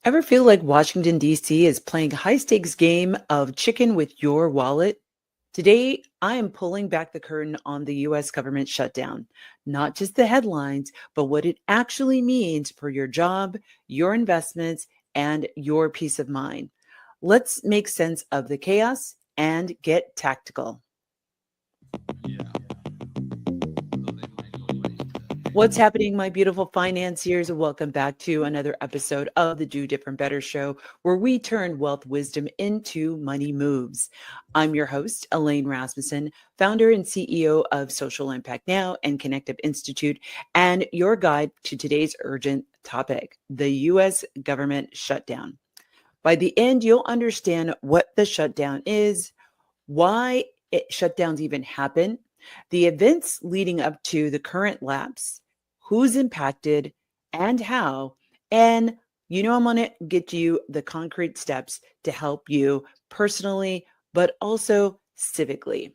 Ever feel like Washington, D.C. is playing a high stakes game of chicken with your wallet? Today, I am pulling back the curtain on the US government shutdown, not just the headlines, but what it actually means for your job, your investments, and your peace of mind. Let's make sense of the chaos and get tactical. What's happening, my beautiful financiers? Welcome back to another episode of the Do Different Better show, where we turn wealth wisdom into money moves. I'm your host, Elaine Rasmussen, founder and CEO of Social Impact Now and Connective Institute, and your guide to today's urgent topic, the U.S. government shutdown. By the end, you'll understand what the shutdown is, why shutdowns even happen, the events leading up to the current lapse, who's impacted and how. And I'm going to get you the concrete steps to help you personally, but also civically.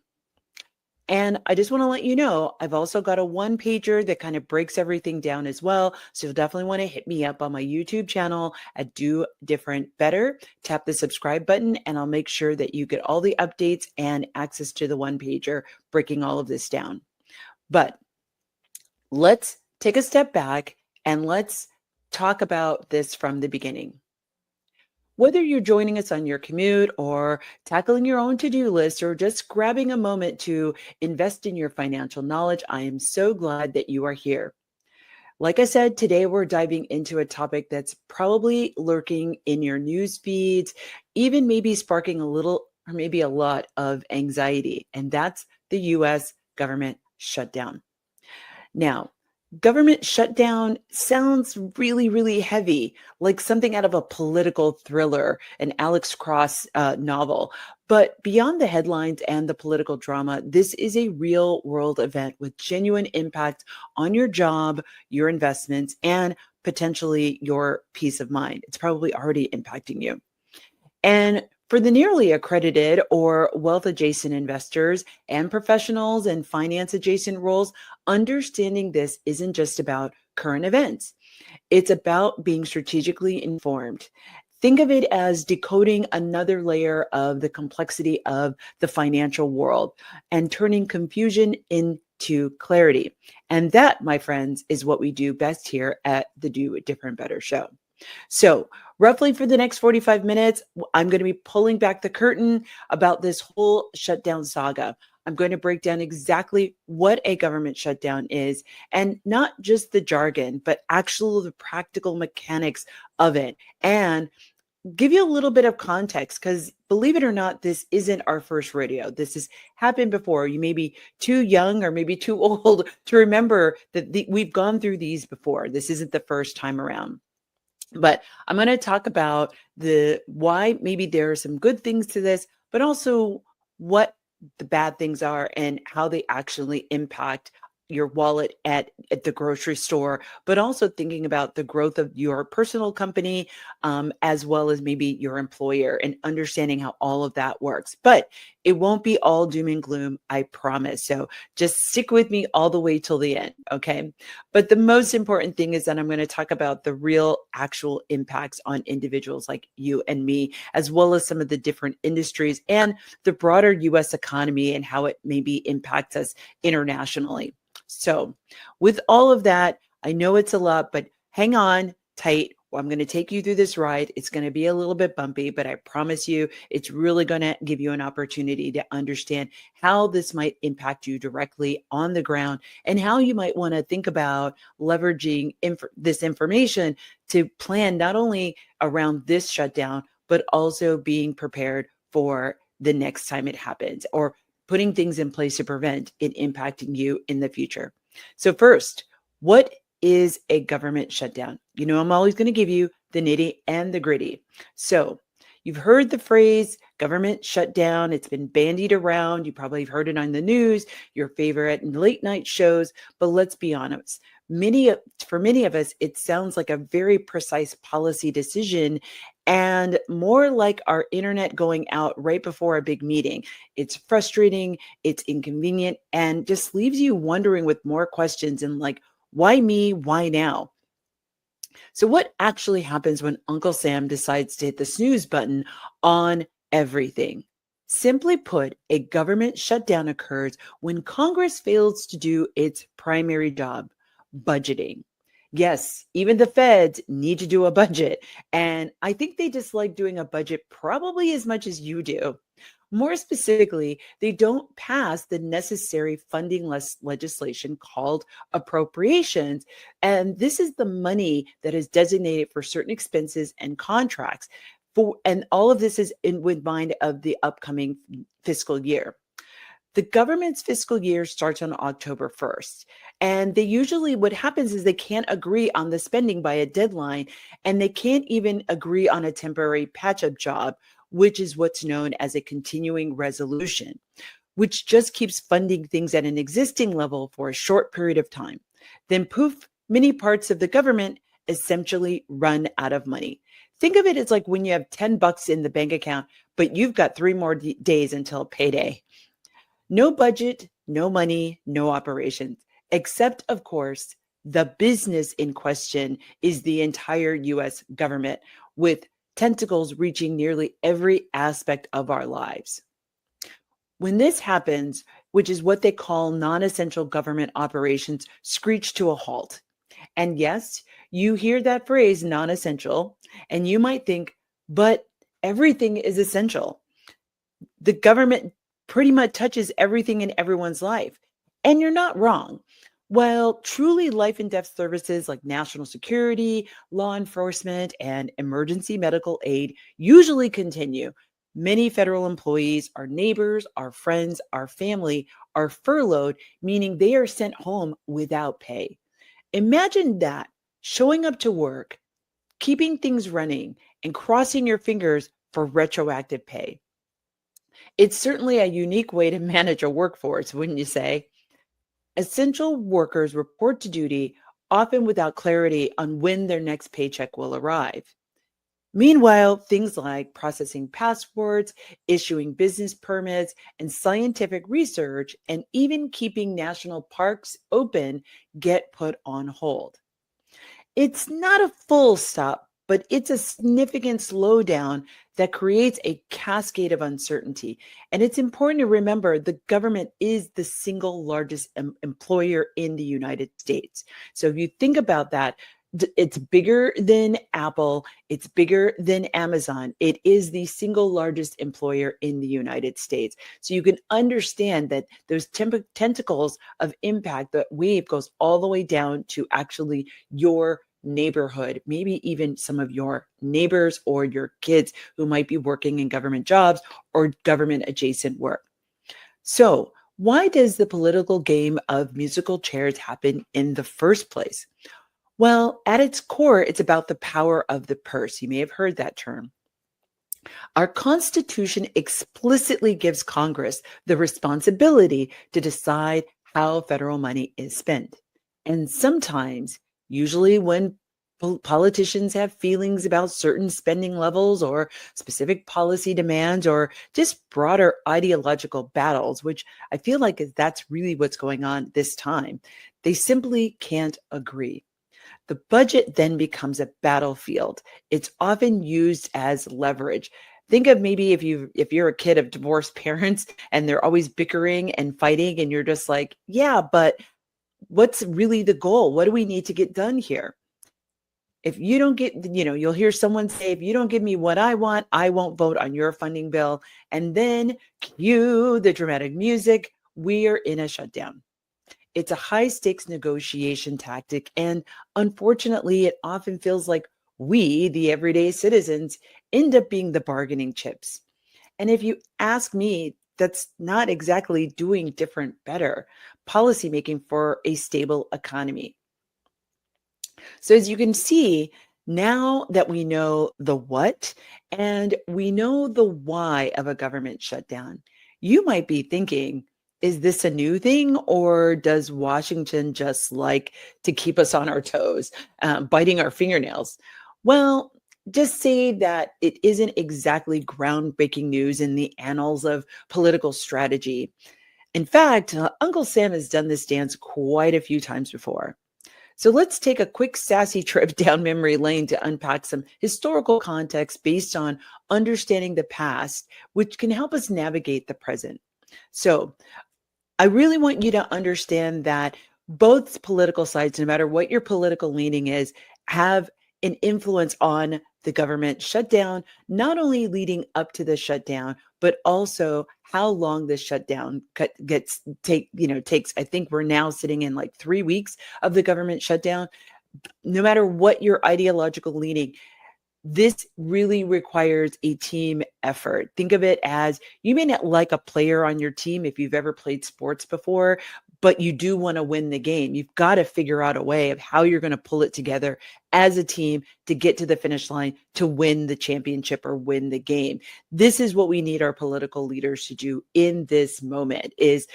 And I just want to let you know, I've also got a one pager that kind of breaks everything down as well. So you'll definitely want to hit me up on my YouTube channel at Do Different Better. Tap the subscribe button and I'll make sure that you get all the updates and access to the one pager breaking all of this down. But let's take a step back and let's talk about this from the beginning. Whether you're joining us on your commute or tackling your own to-do list or just grabbing a moment to invest in your financial knowledge, I am so glad that you are here. Like I said, today we're diving into a topic that's probably lurking in your news feeds, even maybe sparking a little or maybe a lot of anxiety, and that's the US government shutdown. Now, government shutdown sounds really, really heavy, like something out of a political thriller, an Alex Cross novel. But beyond the headlines and the political drama, this is a real world event with genuine impact on your job, your investments, and potentially your peace of mind. It's probably already impacting you. And for the nearly accredited or wealth adjacent investors and professionals in finance adjacent roles, understanding this isn't just about current events. It's about being strategically informed. Think of it as decoding another layer of the complexity of the financial world and turning confusion into clarity. And that, my friends, is what we do best here at the Do It Different Better show. So, roughly for the next 45 minutes, I'm going to be pulling back the curtain about this whole shutdown saga. I'm going to break down exactly what a government shutdown is and not just the jargon, but actual the practical mechanics of it and give you a little bit of context because believe it or not, this isn't our first rodeo. This has happened before. You may be too young or maybe too old to remember that we've gone through these before. This isn't the first time around. But I'm going to talk about the why maybe there are some good things to this, but also what the bad things are and how they actually impact your wallet at the grocery store, but also thinking about the growth of your personal company, as well as maybe your employer and understanding how all of that works. But it won't be all doom and gloom, I promise. So just stick with me all the way till the end, okay? But the most important thing is that I'm going to talk about the real actual impacts on individuals like you and me, as well as some of the different industries and the broader US economy and how it maybe impacts us internationally. So with all of that, I know it's a lot, but hang on tight. I'm going to take you through this ride. It's going to be a little bit bumpy, but I promise you it's really going to give you an opportunity to understand how this might impact you directly on the ground and how you might want to think about leveraging this information to plan not only around this shutdown, but also being prepared for the next time it happens or putting things in place to prevent it impacting you in the future. So first, what is a government shutdown? I'm always going to give you the nitty and the gritty. So you've heard the phrase government shutdown. It's been bandied around. You probably have heard it on the news, your favorite late night shows, but let's be honest. For many of us, it sounds like a very precise policy decision and more like our internet going out right before a big meeting. It's frustrating, it's inconvenient, and just leaves you wondering with more questions and like, why me? Why now? So, what actually happens when Uncle Sam decides to hit the snooze button on everything? Simply put, a government shutdown occurs when Congress fails to do its primary job, budgeting. Yes, even the feds need to do a budget. And I think they dislike doing a budget probably as much as you do. More specifically, they don't pass the necessary funding legislation called appropriations. And this is the money that is designated for certain expenses and contracts. And all of this is in with mind of the upcoming fiscal year. The government's fiscal year starts on October 1st. And they usually, what happens is they can't agree on the spending by a deadline, and they can't even agree on a temporary patch up job, which is what's known as a continuing resolution, which just keeps funding things at an existing level for a short period of time. Then, poof, many parts of the government essentially run out of money. Think of it as like when you have 10 bucks in the bank account, but you've got 3 more days until payday. No budget, no money, no operations, except, of course, the business in question is the entire US government, with tentacles reaching nearly every aspect of our lives. When this happens, which is what they call non essential government operations, screech to a halt. And yes, you hear that phrase, non essential, and you might think, but everything is essential. The government pretty much touches everything in everyone's life. And you're not wrong. While truly life and death services like national security, law enforcement, and emergency medical aid usually continue, many federal employees, our neighbors, our friends, our family, are furloughed, meaning they are sent home without pay. Imagine that, showing up to work, keeping things running, and crossing your fingers for retroactive pay. It's certainly a unique way to manage a workforce, wouldn't you say? Essential workers report to duty, often without clarity on when their next paycheck will arrive. Meanwhile, things like processing passports, issuing business permits, and scientific research, and even keeping national parks open get put on hold. It's not a full stop, but it's a significant slowdown that creates a cascade of uncertainty. And it's important to remember the government is the single largest employer in the United States. So if you think about that, it's bigger than Apple, it's bigger than Amazon. It is the single largest employer in the United States. So you can understand that those tentacles of impact, that wave goes all the way down to actually your neighborhood, maybe even some of your neighbors or your kids who might be working in government jobs or government adjacent work. So, why does the political game of musical chairs happen in the first place? Well, at its core, it's about the power of the purse. You may have heard that term. Our Constitution explicitly gives Congress the responsibility to decide how federal money is spent. And sometimes, usually when politicians have feelings about certain spending levels or specific policy demands or just broader ideological battles, which I feel like that's really what's going on this time, they simply can't agree. The budget then becomes a battlefield. It's often used as leverage. Think of maybe if you're a kid of divorced parents and they're always bickering and fighting, and you're just like, yeah, but what's really the goal? What do we need to get done here? If you don't get, you'll hear someone say, if you don't give me what I want, I won't vote on your funding bill. And then cue the dramatic music. We are in a shutdown. It's a high stakes negotiation tactic. And unfortunately, it often feels like we, the everyday citizens, end up being the bargaining chips. And if you ask me, that's not exactly doing different better policymaking for a stable economy. So as you can see, now that we know the what and we know the why of a government shutdown, you might be thinking, is this a new thing, or does Washington just like to keep us on our toes, biting our fingernails? Well, just say that it isn't exactly groundbreaking news in the annals of political strategy. In fact, Uncle Sam has done this dance quite a few times before. So let's take a quick sassy trip down memory lane to unpack some historical context based on understanding the past, which can help us navigate the present. So I really want you to understand that both political sides, no matter what your political leaning is, have an influence on the government shutdown, not only leading up to the shutdown, but also how long the shutdown takes. I think we're now sitting in like 3 weeks of the government shutdown. No matter what your ideological leaning, this really requires a team effort. Think of it as you may not like a player on your team if you've ever played sports before, but you do want to win the game. You've got to figure out a way of how you're going to pull it together as a team to get to the finish line to win the championship or win the game. This is what we need our political leaders to do in this moment is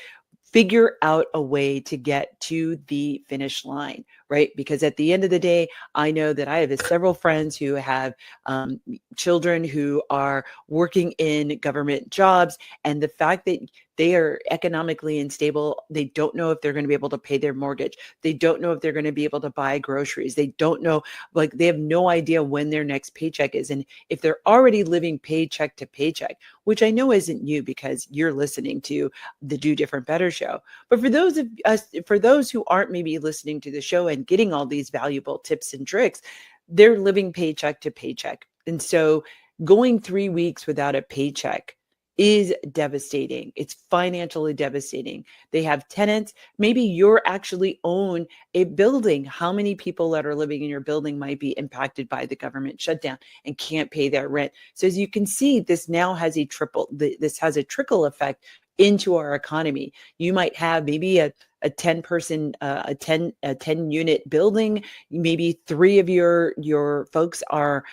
figure out a way to get to the finish line, right? Because at the end of the day, I know that I have several friends who have children who are working in government jobs, and the fact that they are economically unstable, they don't know if they're going to be able to pay their mortgage. They don't know if they're going to be able to buy groceries. They don't know, like they have no idea when their next paycheck is. And if they're already living paycheck to paycheck, which I know isn't you because you're listening to the Do Different Better show. But for those of us, for those who aren't maybe listening to the show and getting all these valuable tips and tricks, they're living paycheck to paycheck. And so going 3 weeks without a paycheck is devastating. It's financially devastating. They have tenants. Maybe you're actually own a building. How many people that are living in your building might be impacted by the government shutdown and can't pay their rent? So as you can see, this now has this has a trickle effect into our economy. You might have maybe a 10 person, a 10 unit building. Maybe 3 of your folks are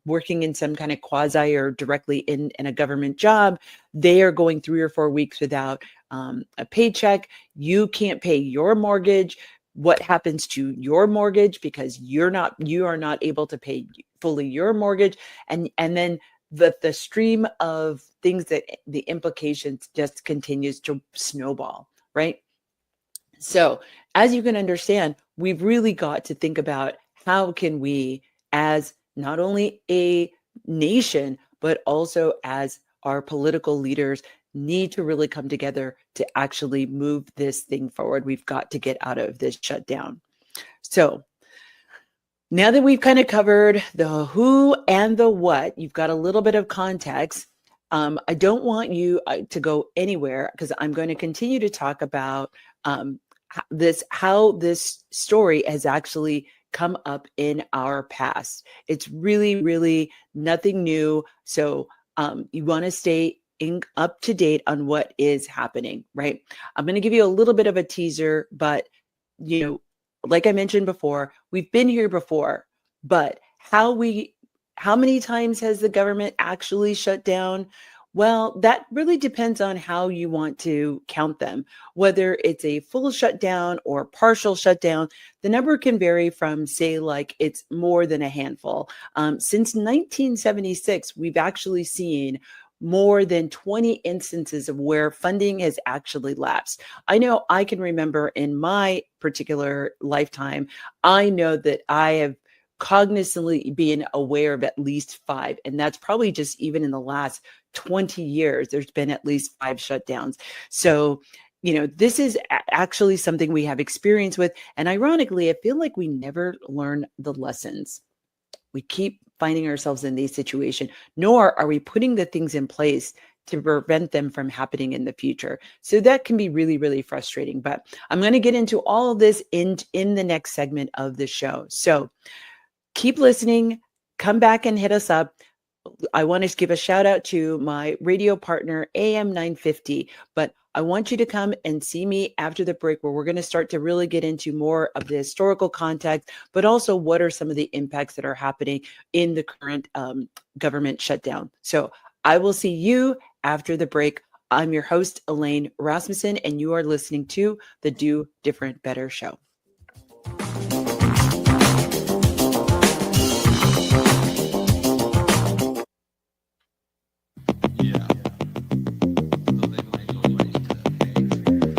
working in some kind of quasi or directly in a government job. They are going 3 or 4 weeks without a paycheck. You can't pay your mortgage. What happens to your mortgage because you are not able to pay fully your mortgage, and then the stream of things that the implications just continues to snowball, right? So as you can understand, we've really got to think about how can we, as not only a nation, but also as our political leaders, need to really come together to actually move this thing forward. We've got to get out of this shutdown. So now that we've kind of covered the who and the what, you've got a little bit of context. I don't want you to go anywhere because I'm going to continue to talk about how this story has actually come up in our past. It's really, really nothing new. So you want to stay up to date on what is happening, right? I'm going to give you a little bit of a teaser, but like I mentioned before, we've been here before, but how many times has the government actually shut down? Well, that really depends on how you want to count them. Whether it's a full shutdown or partial shutdown, the number can vary from, say, like it's more than a handful. Since 1976, we've actually seen more than 20 instances of where funding has actually lapsed. I know I can remember in my particular lifetime, I know that I have cognizantly been aware of at least 5. And that's probably just even in the last 20 years, there's been at least 5 shutdowns. So, this is actually something we have experience with. And ironically, I feel like we never learn the lessons. We keep finding ourselves in these situations, nor are we putting the things in place to prevent them from happening in the future. So that can be really, really frustrating. But I'm going to get into all of this in the next segment of the show. So keep listening, come back and hit us up. I want to give a shout out to my radio partner, AM 950, but I want you to come and see me after the break where we're going to start to really get into more of the historical context, but also what are some of the impacts that are happening in the current government shutdown. So I will see you after the break. I'm your host, Elaine Rasmussen, and you are listening to the Do Different Better show.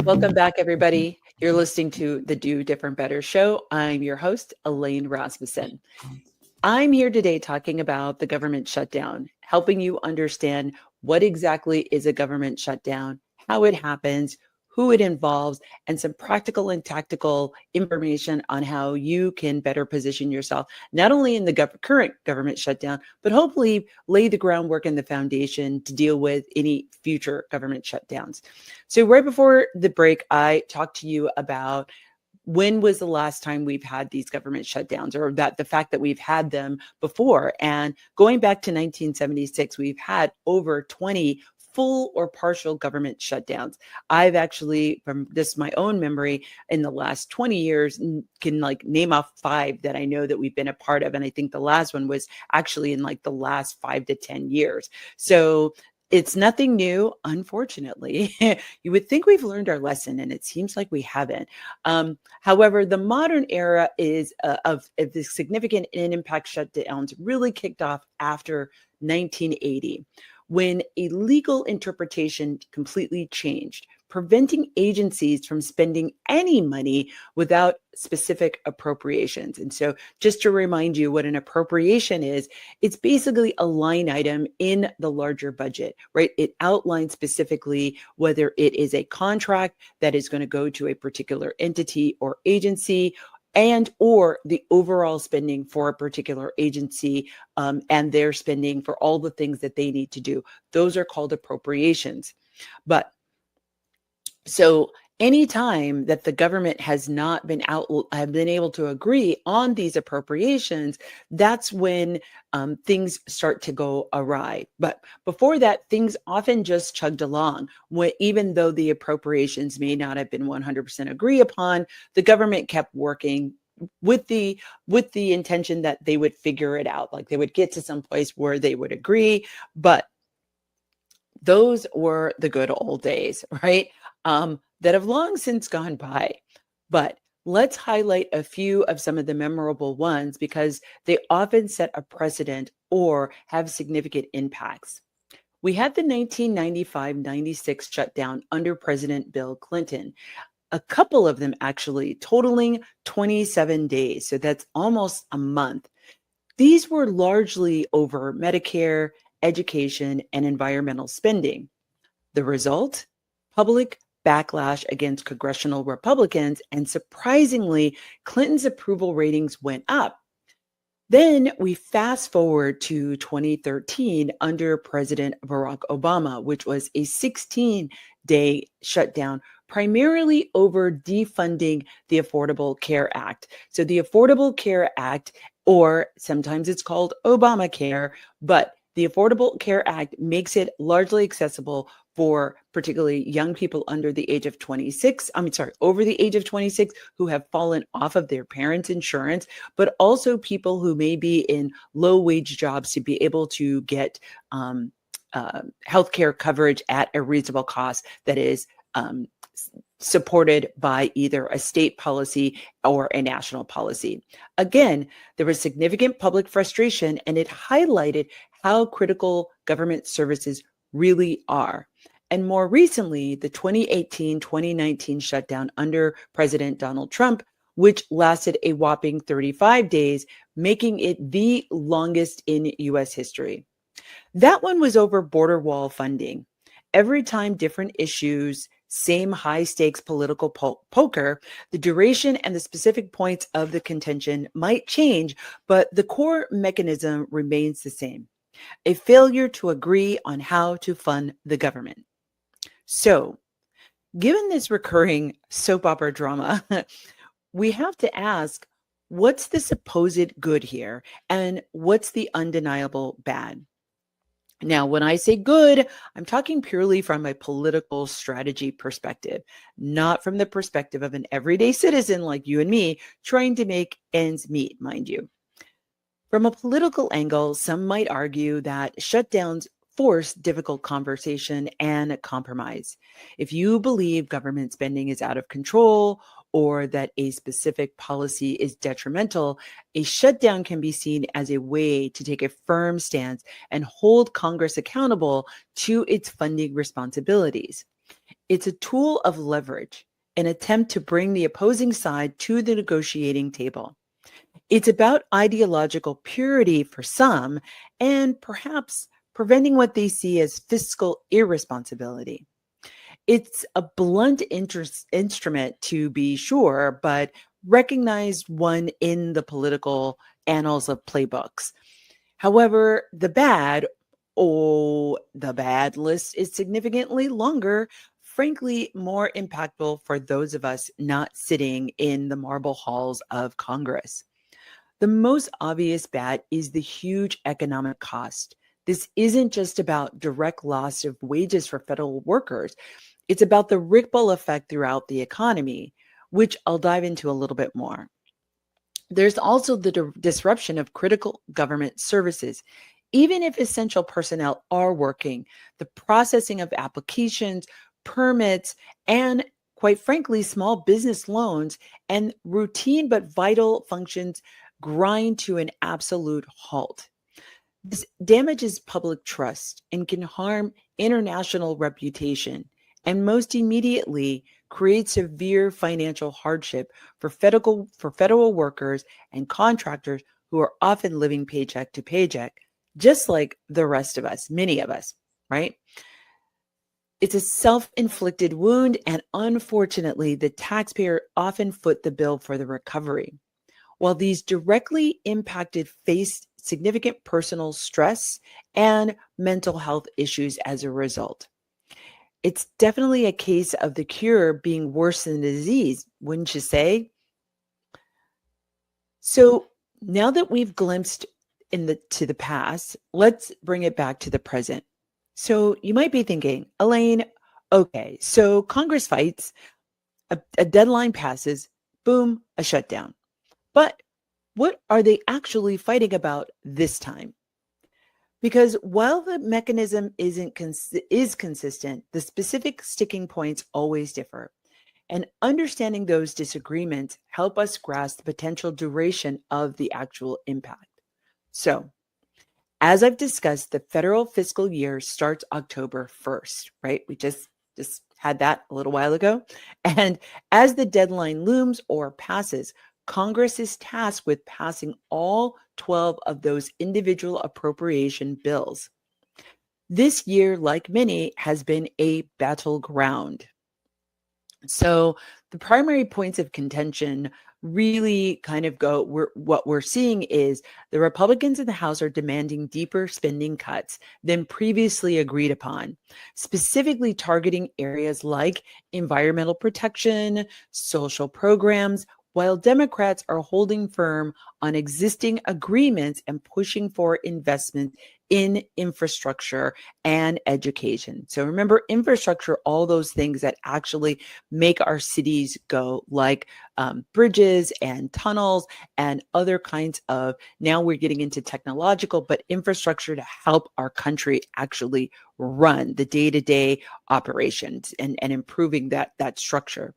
Welcome back, everybody. You're listening to the Do Different Better show. I'm your host, Elaine Rasmussen. I'm here today talking about the government shutdown, helping you understand what exactly is a government shutdown, how it happens, who it involves, and some practical and tactical information on how you can better position yourself, not only in the current government shutdown, but hopefully lay the groundwork and the foundation to deal with any future government shutdowns. So, right before the break, I talked to you about when was the last time we've had these government shutdowns, or that the fact that we've had them before. And going back to 1976, we've had over 20 full or partial government shutdowns. I've actually, from this my own memory, in the last 20 years, can like name off 5 that I know that we've been a part of. And I think the last one was actually in like the last 5 to 10 years. So it's nothing new, unfortunately. You would think we've learned our lesson, and it seems like we haven't. However, the modern era is of the significant and impact shutdowns really kicked off after 1980, when a legal interpretation completely changed, preventing agencies from spending any money without specific appropriations. And so, just to remind you what an appropriation is, it's basically a line item in the larger budget, right? It outlines specifically whether it is a contract that is going to go to a particular entity or agency, and or the overall spending for a particular agency, and their spending for all the things that they need to do. Those are called appropriations. But so anytime that the government has not been have been able to agree on these appropriations, that's when things start to go awry. But before that, things often just chugged along. Even though the appropriations may not have been 100% agreed upon, the government kept working with the intention that they would figure it out, like they would get to some place where they would agree. But those were the good old days, right? That have long since gone by. But let's highlight a few of some of the memorable ones because they often set a precedent or have significant impacts. We had the 1995-96 shutdown under President Bill Clinton, a couple of them actually totaling 27 days. So that's almost a month. These were largely over Medicare, education, and environmental spending. The result? Public backlash against congressional Republicans, and surprisingly, Clinton's approval ratings went up. Then we fast forward to 2013 under President Barack Obama, which was a 16-day shutdown, primarily over defunding the Affordable Care Act. So the Affordable Care Act, or sometimes it's called Obamacare, but the Affordable Care Act makes it largely accessible for particularly young people under the age of 26, over the age of 26 who have fallen off of their parents' insurance, but also people who may be in low wage jobs to be able to get healthcare coverage at a reasonable cost that is supported by either a state policy or a national policy. Again, there was significant public frustration, and it highlighted how critical government services really are. And more recently, the 2018-2019 shutdown under President Donald Trump, which lasted a whopping 35 days, making it the longest in U.S. history. That one was over border wall funding. Every time different issues, same high stakes political poker, the duration and the specific points of the contention might change, but the core mechanism remains the same: a failure to agree on how to fund the government. So, given this recurring soap opera drama, we have to ask, what's the supposed good here and what's the undeniable bad? Now, when I say good, I'm talking purely from a political strategy perspective, not from the perspective of an everyday citizen like you and me trying to make ends meet, mind you. From a political angle, some might argue that shutdowns force difficult conversation and compromise. If you believe government spending is out of control or that a specific policy is detrimental, a shutdown can be seen as a way to take a firm stance and hold Congress accountable to its funding responsibilities. It's a tool of leverage, an attempt to bring the opposing side to the negotiating table. It's about ideological purity for some and perhaps preventing what they see as fiscal irresponsibility. It's a blunt instrument to be sure, but recognized one in the political annals of playbooks. However, the bad list is significantly longer, frankly, more impactful for those of us not sitting in the marble halls of Congress. The most obvious bad is the huge economic cost. This isn't just about direct loss of wages for federal workers. It's about the ripple effect throughout the economy, which I'll dive into a little bit more. There's also the disruption of critical government services. Even if essential personnel are working, the processing of applications, permits, and quite frankly, small business loans and routine but vital functions grind to an absolute halt. This damages public trust and can harm international reputation, and most immediately creates severe financial hardship for federal workers and contractors who are often living paycheck to paycheck, just like the rest of us, many of us, right? It's a self-inflicted wound, and unfortunately, the taxpayer often foot the bill for the recovery. While these directly impacted faced significant personal stress and mental health issues as a result. It's definitely a case of the cure being worse than the disease, wouldn't you say? So now that we've glimpsed to the past, let's bring it back to the present. So you might be thinking, Elaine, okay, so Congress fights, a deadline passes, boom, a shutdown. But what are they actually fighting about this time? Because while the mechanism is consistent, the specific sticking points always differ. And understanding those disagreements help us grasp the potential duration of the actual impact. So, as I've discussed, the federal fiscal year starts October 1st, right? We just had that a little while ago. And as the deadline looms or passes, Congress is tasked with passing all 12 of those individual appropriation bills. This year, like many, has been a battleground. So the primary points of contention really kind of what we're seeing is the Republicans in the House are demanding deeper spending cuts than previously agreed upon, specifically targeting areas like environmental protection, social programs, while Democrats are holding firm on existing agreements and pushing for investment in infrastructure and education. So remember, infrastructure, all those things that actually make our cities go, like bridges and tunnels and other kinds of, now we're getting into technological, but infrastructure to help our country actually run the day-to-day operations and improving that structure.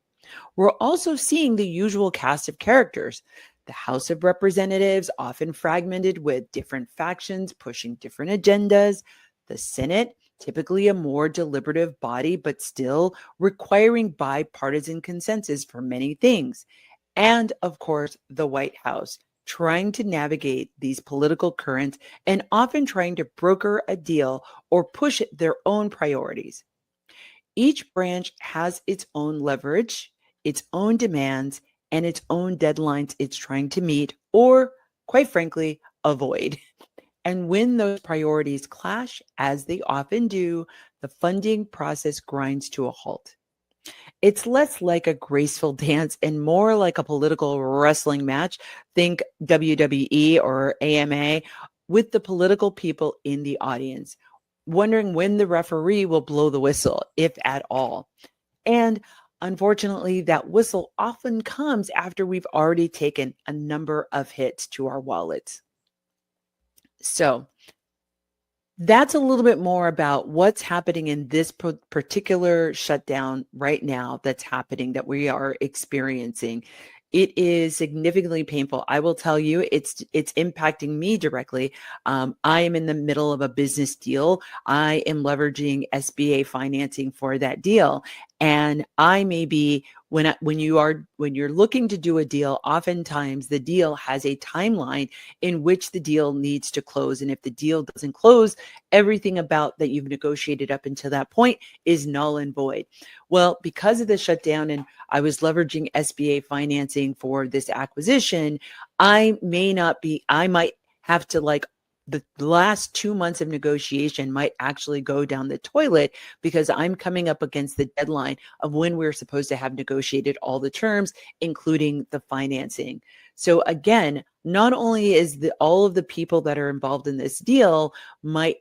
We're also seeing the usual cast of characters. The House of Representatives, often fragmented with different factions pushing different agendas. The Senate, typically a more deliberative body, but still requiring bipartisan consensus for many things. And of course, the White House, trying to navigate these political currents and often trying to broker a deal or push their own priorities. Each branch has its own leverage, its own demands, and its own deadlines it's trying to meet or, quite frankly, avoid. And when those priorities clash, as they often do, the funding process grinds to a halt. It's less like a graceful dance and more like a political wrestling match. Think WWE or AMA, with the political people in the audience, wondering when the referee will blow the whistle, if at all. And unfortunately, that whistle often comes after we've already taken a number of hits to our wallets. So that's a little bit more about what's happening in this particular shutdown right now that's happening, that we are experiencing. It is significantly painful. I will tell you, it's impacting me directly. I am in the middle of a business deal. I am leveraging SBA financing for that deal. And I may be when you're looking to do a deal, oftentimes the deal has a timeline in which the deal needs to close. And if the deal doesn't close, everything about that you've negotiated up until that point is null and void. Well, because of the shutdown and I was leveraging SBA financing for this acquisition, I might have to the last 2 months of negotiation might actually go down the toilet because I'm coming up against the deadline of when we're supposed to have negotiated all the terms, including the financing. So again, not only is all of the people that are involved in this deal might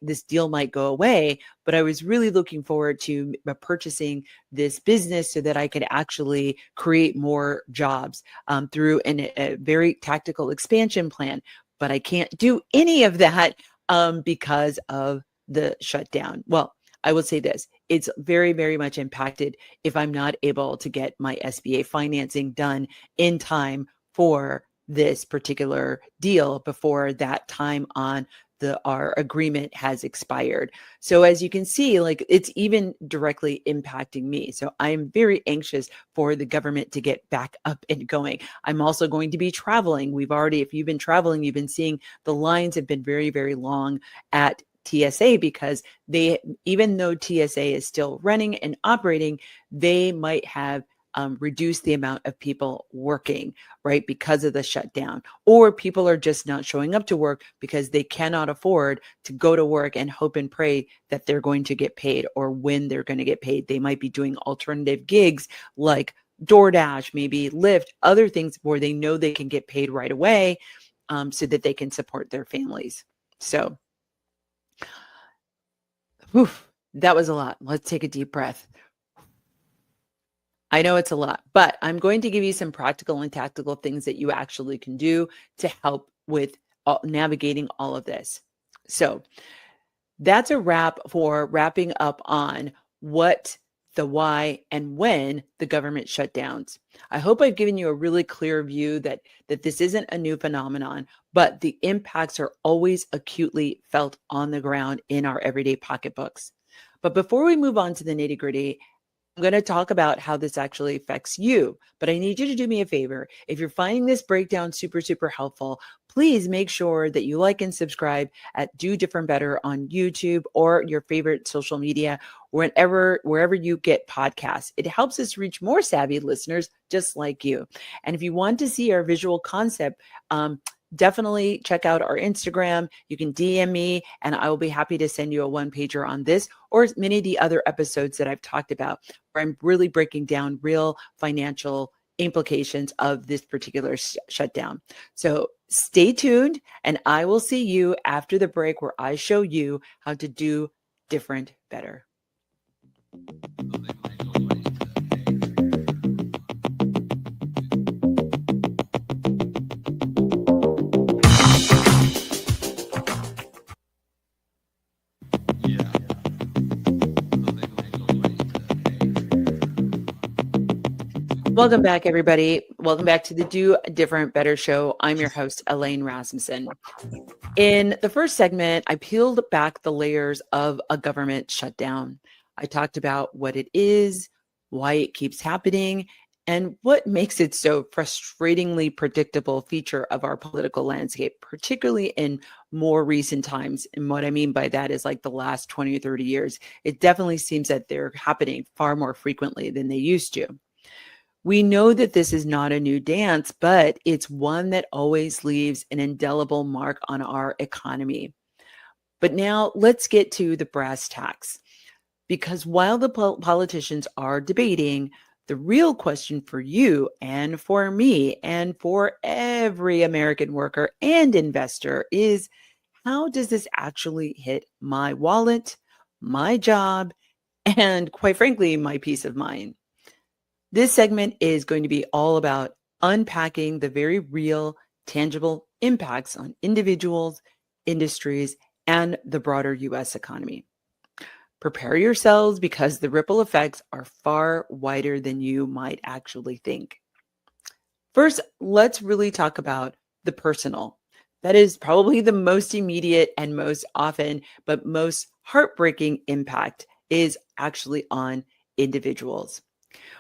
go away, but I was really looking forward to purchasing this business so that I could actually create more jobs through a very tactical expansion plan. But I can't do any of that because of the shutdown. Well, I will say this, it's very, very much impacted if I'm not able to get my SBA financing done in time for this particular deal before that time on our agreement has expired. So as you can see, it's even directly impacting me. So I'm very anxious for the government to get back up and going. I'm also going to be traveling. If you've been traveling, you've been seeing the lines have been very, very long at TSA because even though TSA is still running and operating, they might have reduce the amount of people working, right? Because of the shutdown, or people are just not showing up to work because they cannot afford to go to work and hope and pray that they're going to get paid or when they're going to get paid. They might be doing alternative gigs like DoorDash, maybe Lyft, other things where they know they can get paid right away so that they can support their families. So, that was a lot. Let's take a deep breath. I know it's a lot, but I'm going to give you some practical and tactical things that you actually can do to help with navigating all of this. So that's a wrap for wrapping up on what, the why, and when the government shutdowns. I hope I've given you a really clear view that this isn't a new phenomenon, but the impacts are always acutely felt on the ground in our everyday pocketbooks. But before we move on to the nitty-gritty, I'm going to talk about how this actually affects you, but I need you to do me a favor. If you're finding this breakdown super, super helpful, please make sure that you like and subscribe at Do Different Better on YouTube or your favorite social media, wherever you get podcasts. It helps us reach more savvy listeners just like you. And if you want to see our visual concept, definitely check out our Instagram. You can DM me and I will be happy to send you a one-pager on this or many of the other episodes that I've talked about where I'm really breaking down real financial implications of this particular shutdown. So stay tuned and I will see you after the break where I show you how to do different better. Welcome back, everybody. Welcome back to the Do Different Better show. I'm your host, Elaine Rasmussen. In the first segment, I peeled back the layers of a government shutdown. I talked about what it is, why it keeps happening, and what makes it so frustratingly predictable feature of our political landscape, particularly in more recent times. And what I mean by that is like the last 20 or 30 years. It definitely seems that they're happening far more frequently than they used to. We know that this is not a new dance, but it's one that always leaves an indelible mark on our economy. But now let's get to the brass tacks. Because while the politicians are debating, the real question for you and for me and for every American worker and investor is, how does this actually hit my wallet, my job, and quite frankly, my peace of mind? This segment is going to be all about unpacking the very real, tangible impacts on individuals, industries, and the broader U.S. economy. Prepare yourselves because the ripple effects are far wider than you might actually think. First, let's really talk about the personal. That is probably the most immediate and most often, but most heartbreaking impact is actually on individuals.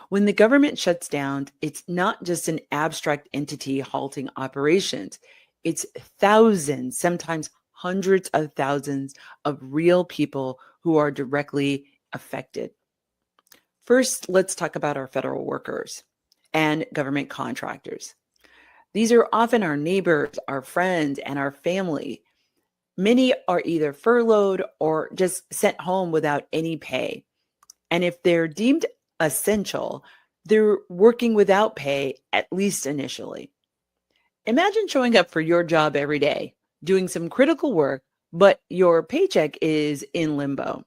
When the government shuts down, it's not just an abstract entity halting operations. It's thousands, sometimes hundreds of thousands of real people who are directly affected. First, let's talk about our federal workers and government contractors. These are often our neighbors, our friends, and our family. Many are either furloughed or just sent home without any pay. And if they're deemed essential, they're working without pay, at least initially. Imagine showing up for your job every day, doing some critical work, but your paycheck is in limbo.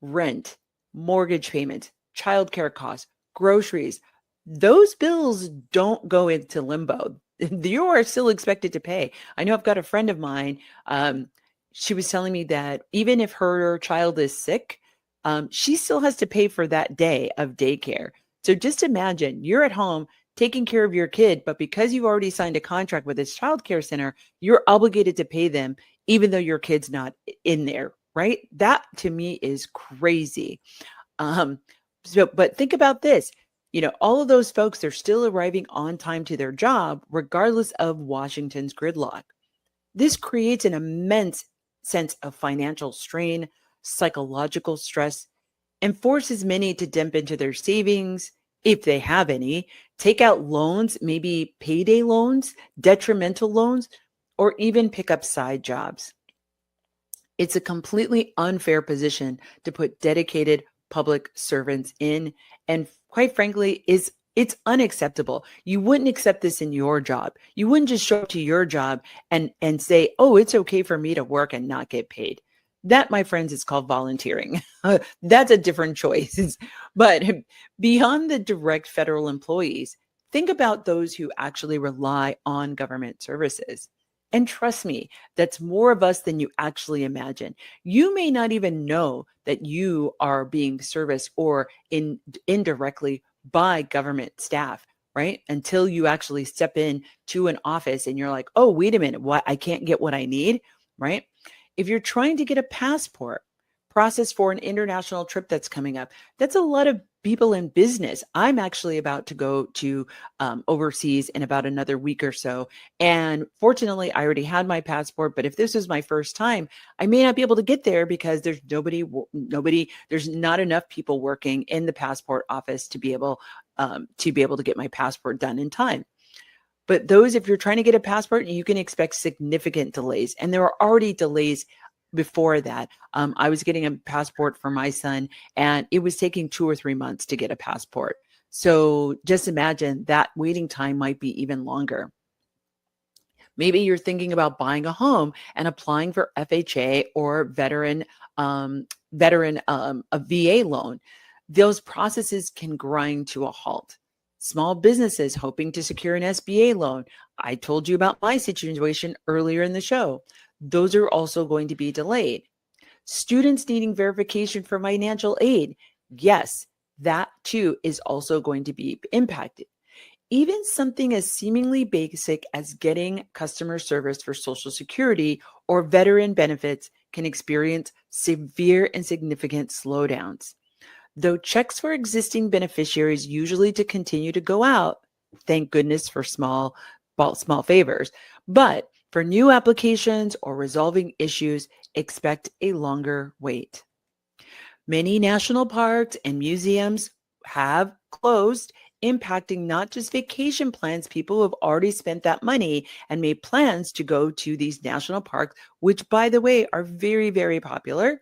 Rent, mortgage payments, childcare costs, groceries, those bills don't go into limbo. You are still expected to pay. I know I've got a friend of mine. She was telling me that even if her child is sick, she still has to pay for that day of daycare. So just imagine you're at home taking care of your kid, but because you've already signed a contract with this childcare center, you're obligated to pay them, even though your kid's not in there, right? That to me is crazy. But think about this. All of those folks are still arriving on time to their job, regardless of Washington's gridlock. This creates an immense sense of financial strain, psychological stress, and forces many to dump into their savings, if they have any, take out loans, maybe payday loans, detrimental loans, or even pick up side jobs. It's a completely unfair position to put dedicated public servants in, and quite frankly, it's unacceptable. You wouldn't accept this in your job. You wouldn't just show up to your job and say, "Oh, it's okay for me to work and not get paid." That, my friends, is called volunteering. That's a different choice. But beyond the direct federal employees, think about those who actually rely on government services. And trust me, that's more of us than you actually imagine. You may not even know that you are being serviced or indirectly by government staff, right? Until you actually step in to an office and you're like, "Oh, wait a minute, what? I can't get what I need," right? If you're trying to get a passport process for an international trip that's coming up, that's a lot of people in business. I'm actually about to go to overseas in about another week or so. And fortunately, I already had my passport. But if this is my first time, I may not be able to get there because there's there's not enough people working in the passport office to be able to get my passport done in time. But if you're trying to get a passport, you can expect significant delays. And there are already delays before that. I was getting a passport for my son, and it was taking 2 or 3 months to get a passport. So just imagine that waiting time might be even longer. Maybe you're thinking about buying a home and applying for FHA or a VA loan. Those processes can grind to a halt. Small businesses hoping to secure an SBA loan. I told you about my situation earlier in the show. Those are also going to be delayed. Students needing verification for financial aid. Yes, that too is also going to be impacted. Even something as seemingly basic as getting customer service for Social Security or veteran benefits can experience severe and significant slowdowns. Though checks for existing beneficiaries usually to continue to go out, thank goodness for small favors, but for new applications or resolving issues, expect a longer wait. Many national parks and museums have closed, impacting not just vacation plans, people who have already spent that money and made plans to go to these national parks, which, by the way, are very, very popular,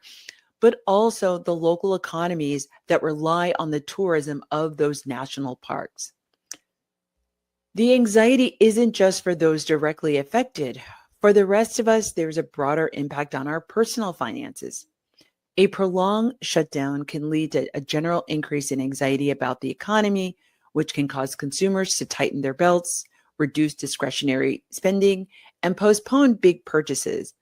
but also the local economies that rely on the tourism of those national parks. The anxiety isn't just for those directly affected. For the rest of us, there's a broader impact on our personal finances. A prolonged shutdown can lead to a general increase in anxiety about the economy, which can cause consumers to tighten their belts, reduce discretionary spending, and postpone big purchases.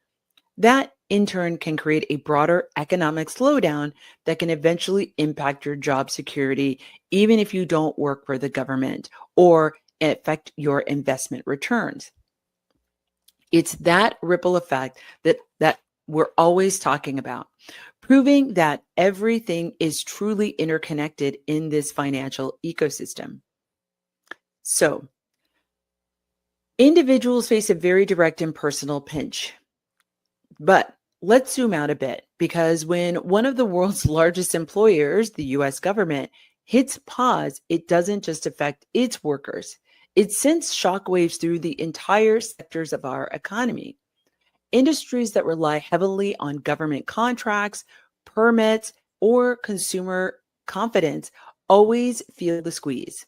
That, in turn, can create a broader economic slowdown that can eventually impact your job security, even if you don't work for the government, or affect your investment returns. It's that ripple effect that we're always talking about. proving that everything is truly interconnected in this financial ecosystem. So, individuals face a very direct and personal pinch. But let's zoom out a bit because when one of the world's largest employers, the US government, hits pause, it doesn't just affect its workers. It sends shockwaves through the entire sectors of our economy. Industries that rely heavily on government contracts, permits, or consumer confidence always feel the squeeze.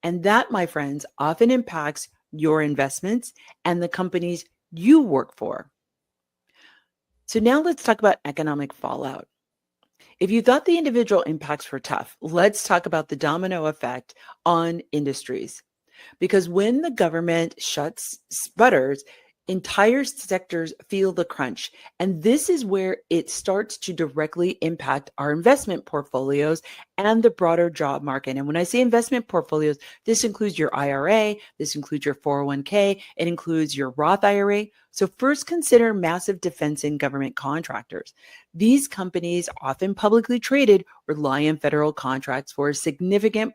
And that, my friends, often impacts your investments and the companies you work for. So now let's talk about economic fallout. If you thought the individual impacts were tough, let's talk about the domino effect on industries. Because when the government sputters, entire sectors feel the crunch. And this is where it starts to directly impact our investment portfolios and the broader job market. And when I say investment portfolios, this includes your IRA, this includes your 401k, it includes your Roth IRA. So first consider massive defense and government contractors. These companies, often publicly traded, rely on federal contracts for a significant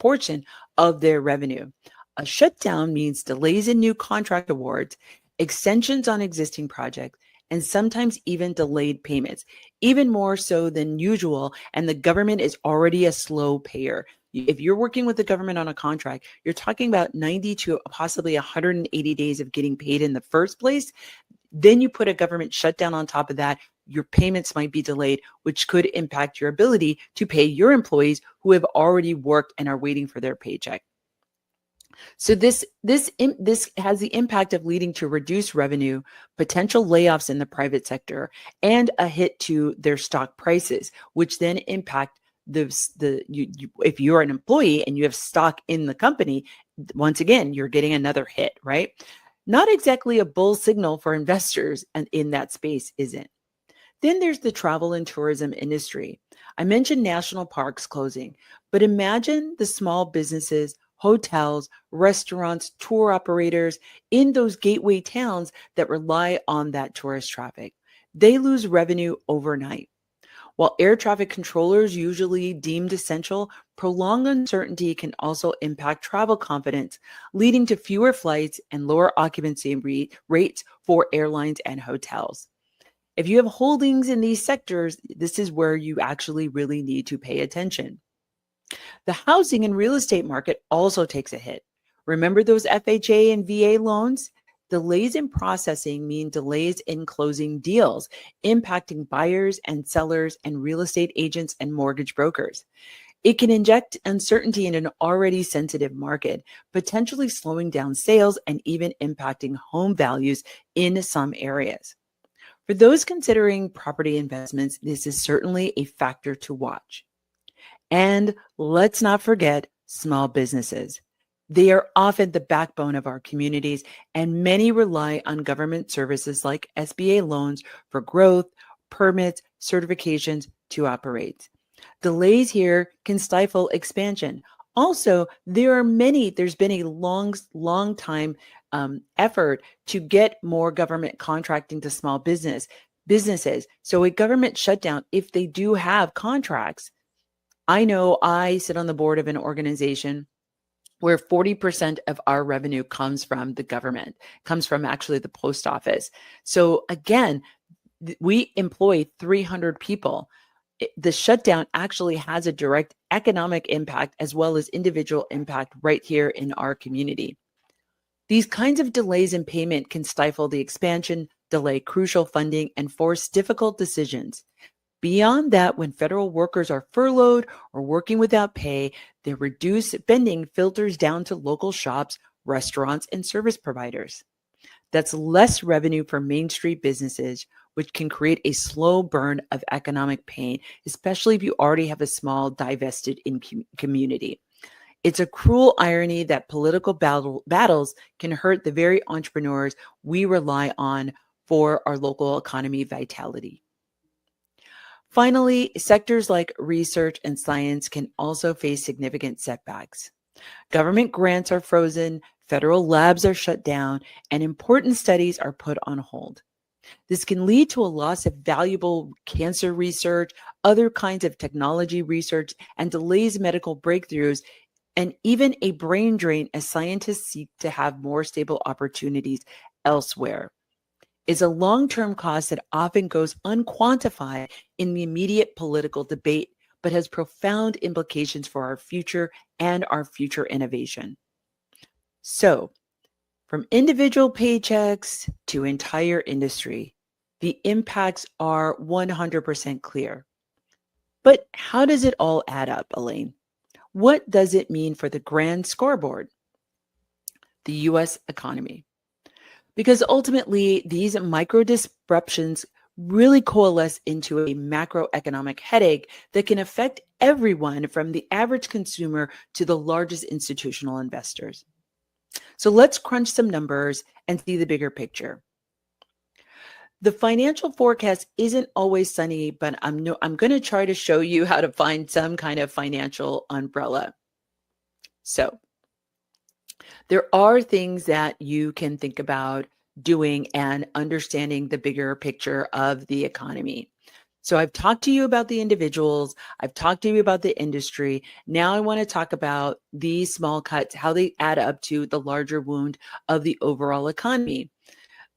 portion of their revenue. A shutdown means delays in new contract awards, extensions on existing projects, and sometimes even delayed payments, even more so than usual. And the government is already a slow payer. If you're working with the government on a contract, you're talking about 90 to possibly 180 days of getting paid in the first place. Then you put a government shutdown on top of that. Your payments might be delayed, which could impact your ability to pay your employees who have already worked and are waiting for their paycheck. So this has the impact of leading to reduced revenue, potential layoffs in the private sector, and a hit to their stock prices, which then impact if you're an employee and you have stock in the company, once again, you're getting another hit, right? Not exactly a bull signal for investors and in that space, is it? Then there's the travel and tourism industry. I mentioned national parks closing, but imagine the small businesses, hotels, restaurants, tour operators in those gateway towns that rely on that tourist traffic. They lose revenue overnight. While air traffic controllers usually deemed essential, prolonged uncertainty can also impact travel confidence, leading to fewer flights and lower occupancy rates for airlines and hotels. If you have holdings in these sectors, this is where you actually really need to pay attention. The housing and real estate market also takes a hit. Remember those FHA and VA loans? Delays in processing mean delays in closing deals, impacting buyers and sellers and real estate agents and mortgage brokers. It can inject uncertainty in an already sensitive market, potentially slowing down sales and even impacting home values in some areas. For those considering property investments, this is certainly a factor to watch. And let's not forget small businesses. They are often the backbone of our communities, and many rely on government services like SBA loans for growth, permits, certifications to operate. Delays here can stifle expansion. Also, there's been a long time effort to get more government contracting to small businesses. So a government shutdown, if they do have contracts, I know I sit on the board of an organization where 40% of our revenue comes from the government, comes from actually the post office. So again, we employ 300 people. The shutdown actually has a direct economic impact as well as individual impact right here in our community. These kinds of delays in payment can stifle the expansion, delay crucial funding, and force difficult decisions. Beyond that, when federal workers are furloughed or working without pay, the reduced spending filters down to local shops, restaurants, and service providers. That's less revenue for Main Street businesses, which can create a slow burn of economic pain, especially if you already have a small divested in community. It's a cruel irony that political battles can hurt the very entrepreneurs we rely on for our local economy vitality. Finally, sectors like research and science can also face significant setbacks. Government grants are frozen, federal labs are shut down, and important studies are put on hold. This can lead to a loss of valuable cancer research, other kinds of technology research, and delays medical breakthroughs, and even a brain drain as scientists seek to have more stable opportunities elsewhere. Is a long-term cost that often goes unquantified in the immediate political debate, but has profound implications for our future and our future innovation. So, from individual paychecks to entire industry, the impacts are 100% clear. But how does it all add up, Elaine? What does it mean for the grand scoreboard, the US economy? Because ultimately, these micro disruptions really coalesce into a macroeconomic headache that can affect everyone from the average consumer to the largest institutional investors. So let's crunch some numbers and see the bigger picture. The financial forecast isn't always sunny, but I'm going to try to show you how to find some kind of financial umbrella. So, there are things that you can think about doing and understanding the bigger picture of the economy. So I've talked to you about the individuals, I've talked to you about the industry. Now I want to talk about these small cuts, how they add up to the larger wound of the overall economy.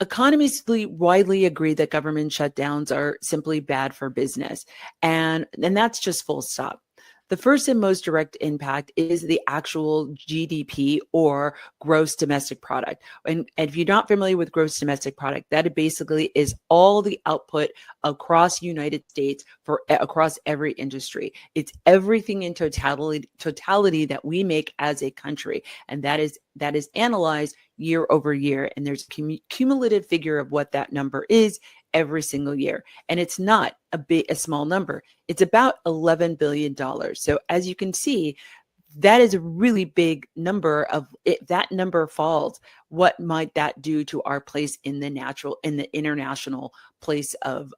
Economists widely agree that government shutdowns are simply bad for business, and that's just full stop. The first and most direct impact is the actual GDP, or gross domestic product. And if you're not familiar with gross domestic product, that basically is all the output across United States for across every industry. It's everything in totality that we make as a country, and that is analyzed year over year. And there's a cumulative figure of what that number is every single year. And it's not a small number. It's about $11 billion. So as you can see, that is a really big number. Of if that number falls, what might that do to our place in the international place of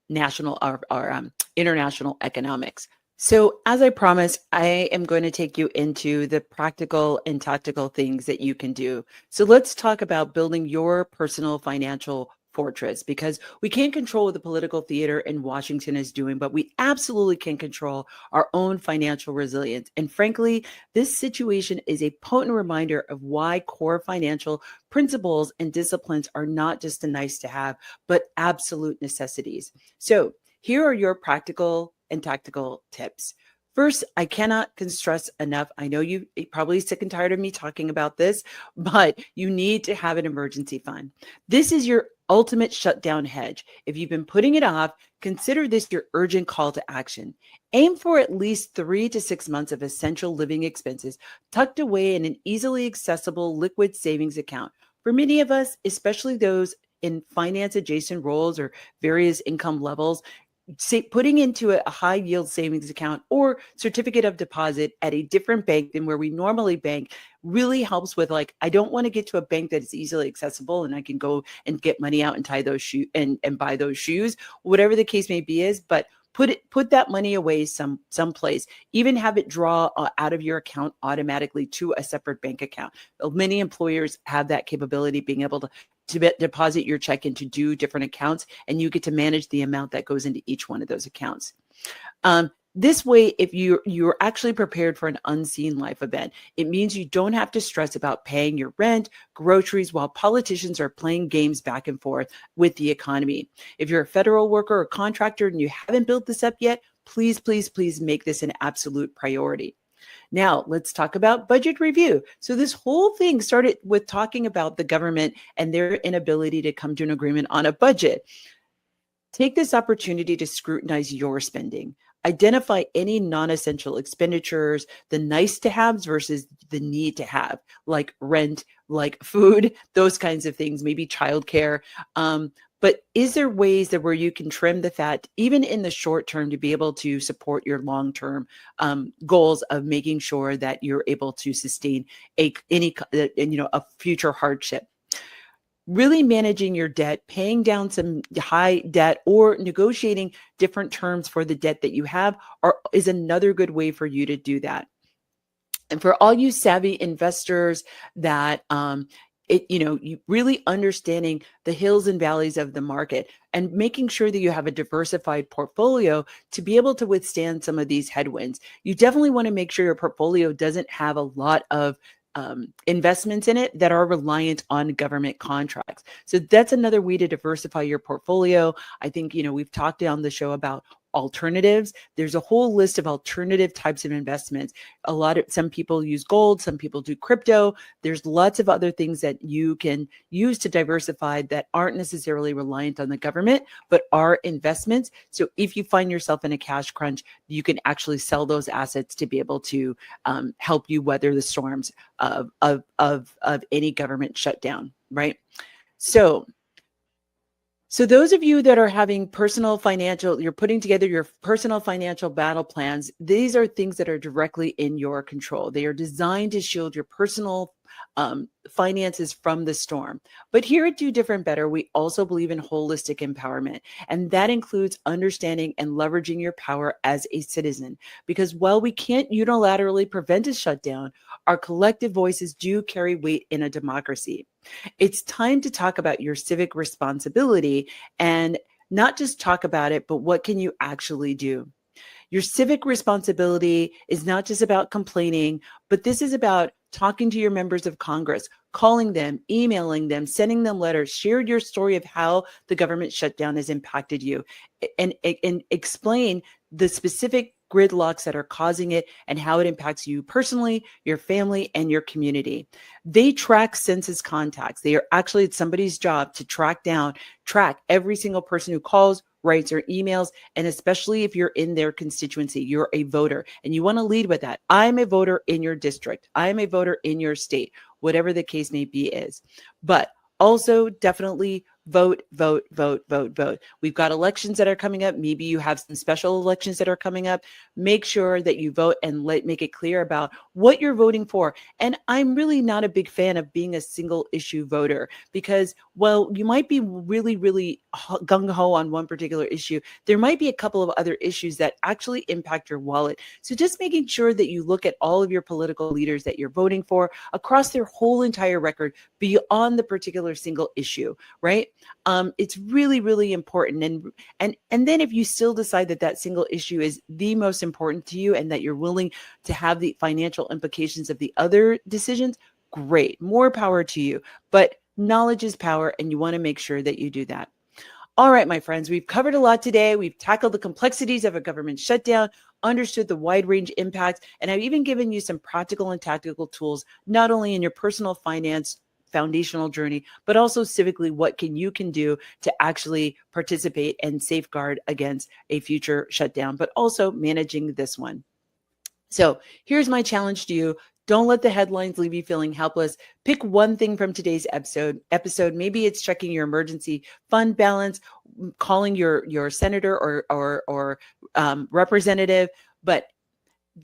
national our international economics? So, as I promised, I am going to take you into the practical and tactical things that you can do. So, let's talk about building your personal financial fortress, because we can't control what the political theater in Washington is doing, but we absolutely can control our own financial resilience. And frankly, this situation is a potent reminder of why core financial principles and disciplines are not just a nice to have, but absolute necessities. So, here are your practical and tactical tips. First, I cannot stress enough. I know you probably sick and tired of me talking about this, but you need to have an emergency fund. This is your ultimate shutdown hedge. If you've been putting it off, consider this your urgent call to action. Aim for at least 3 to 6 months of essential living expenses tucked away in an easily accessible liquid savings account. For many of us, especially those in finance adjacent roles or various income levels, putting into a high yield savings account or certificate of deposit at a different bank than where we normally bank really helps with, like, I don't want to get to a bank that is easily accessible and I can go and get money out and tie those shoes and buy those shoes, whatever the case may be but put that money away someplace. Even have it draw out of your account automatically to a separate bank account. Many employers have that capability, being able to deposit your check into 2 different accounts, and you get to manage the amount that goes into each one of those accounts. This way, if you're actually prepared for an unseen life event, it means you don't have to stress about paying your rent, groceries, while politicians are playing games back and forth with the economy. If you're a federal worker or contractor and you haven't built this up yet, please, please, please make this an absolute priority. Now, let's talk about budget review. So this whole thing started with talking about the government and their inability to come to an agreement on a budget. Take this opportunity to scrutinize your spending. Identify any non-essential expenditures, the nice to haves versus the need to have, like rent, like food, those kinds of things, maybe childcare. But is there ways that where you can trim the fat, even in the short term, to be able to support your long-term goals of making sure that you're able to sustain a future hardship? Really managing your debt, paying down some high debt, or negotiating different terms for the debt that you have is another good way for you to do that. And for all you savvy investors that You really understanding the hills and valleys of the market and making sure that you have a diversified portfolio to be able to withstand some of these headwinds. You definitely want to make sure your portfolio doesn't have a lot of investments in it that are reliant on government contracts. So that's another way to diversify your portfolio. I think, we've talked on the show about alternatives. There's a whole list of alternative types of investments. Some people use gold, some people do crypto. There's lots of other things that you can use to diversify that aren't necessarily reliant on the government, but are investments. So if you find yourself in a cash crunch, you can actually sell those assets to be able to help you weather the storms of any government shutdown, right? So those of you that are having you're putting together your personal financial battle plans, these are things that are directly in your control. They are designed to shield your personal finances from the storm. But here at Do Different Better, we also believe in holistic empowerment. And that includes understanding and leveraging your power as a citizen. Because while we can't unilaterally prevent a shutdown, our collective voices do carry weight in a democracy. It's time to talk about your civic responsibility and not just talk about it, but what can you actually do? Your civic responsibility is not just about complaining, but this is about talking to your members of Congress, calling them, emailing them, sending them letters, share your story of how the government shutdown has impacted you, and explain the specific gridlocks that are causing it and how it impacts you personally, your family, and your community. They track census contacts. It's somebody's job to track every single person who calls, writes, or emails. And especially if you're in their constituency, you're a voter and you want to lead with that. I'm a voter in your district. I'm a voter in your state, whatever the case may be is. But also definitely vote, vote, vote, vote, vote. We've got elections that are coming up. Maybe you have some special elections that are coming up. Make sure that you vote and make it clear about what you're voting for. And I'm really not a big fan of being a single issue voter because, well, you might be really, really gung-ho on one particular issue. There might be a couple of other issues that actually impact your wallet. So just making sure that you look at all of your political leaders that you're voting for across their whole entire record beyond the particular single issue, right? It's really, really important. And then if you still decide that that single issue is the most important to you and that you're willing to have the financial implications of the other decisions, great, more power to you. But knowledge is power, and you want to make sure that you do that. All right, my friends, we've covered a lot today. We've tackled the complexities of a government shutdown, understood the wide range impacts, and I've even given you some practical and tactical tools, not only in your personal finance foundational journey, but also civically, what you can do to actually participate and safeguard against a future shutdown, but also managing this one. So here's my challenge to you. Don't let the headlines leave you feeling helpless. Pick one thing from today's episode. Maybe it's checking your emergency fund balance, calling your senator or representative, but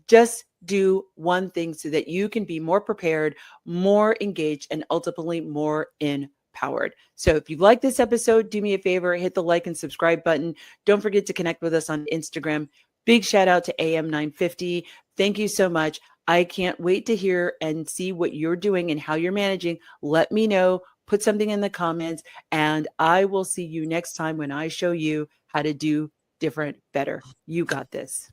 just do one thing so that you can be more prepared, more engaged, and ultimately more empowered. So if you like this episode, do me a favor, hit the like and subscribe button. Don't forget to connect with us on Instagram. Big shout out to AM950. Thank you so much. I can't wait to hear and see what you're doing and how you're managing. Let me know. Put something in the comments, and I will see you next time when I show you how to do different better. You got this.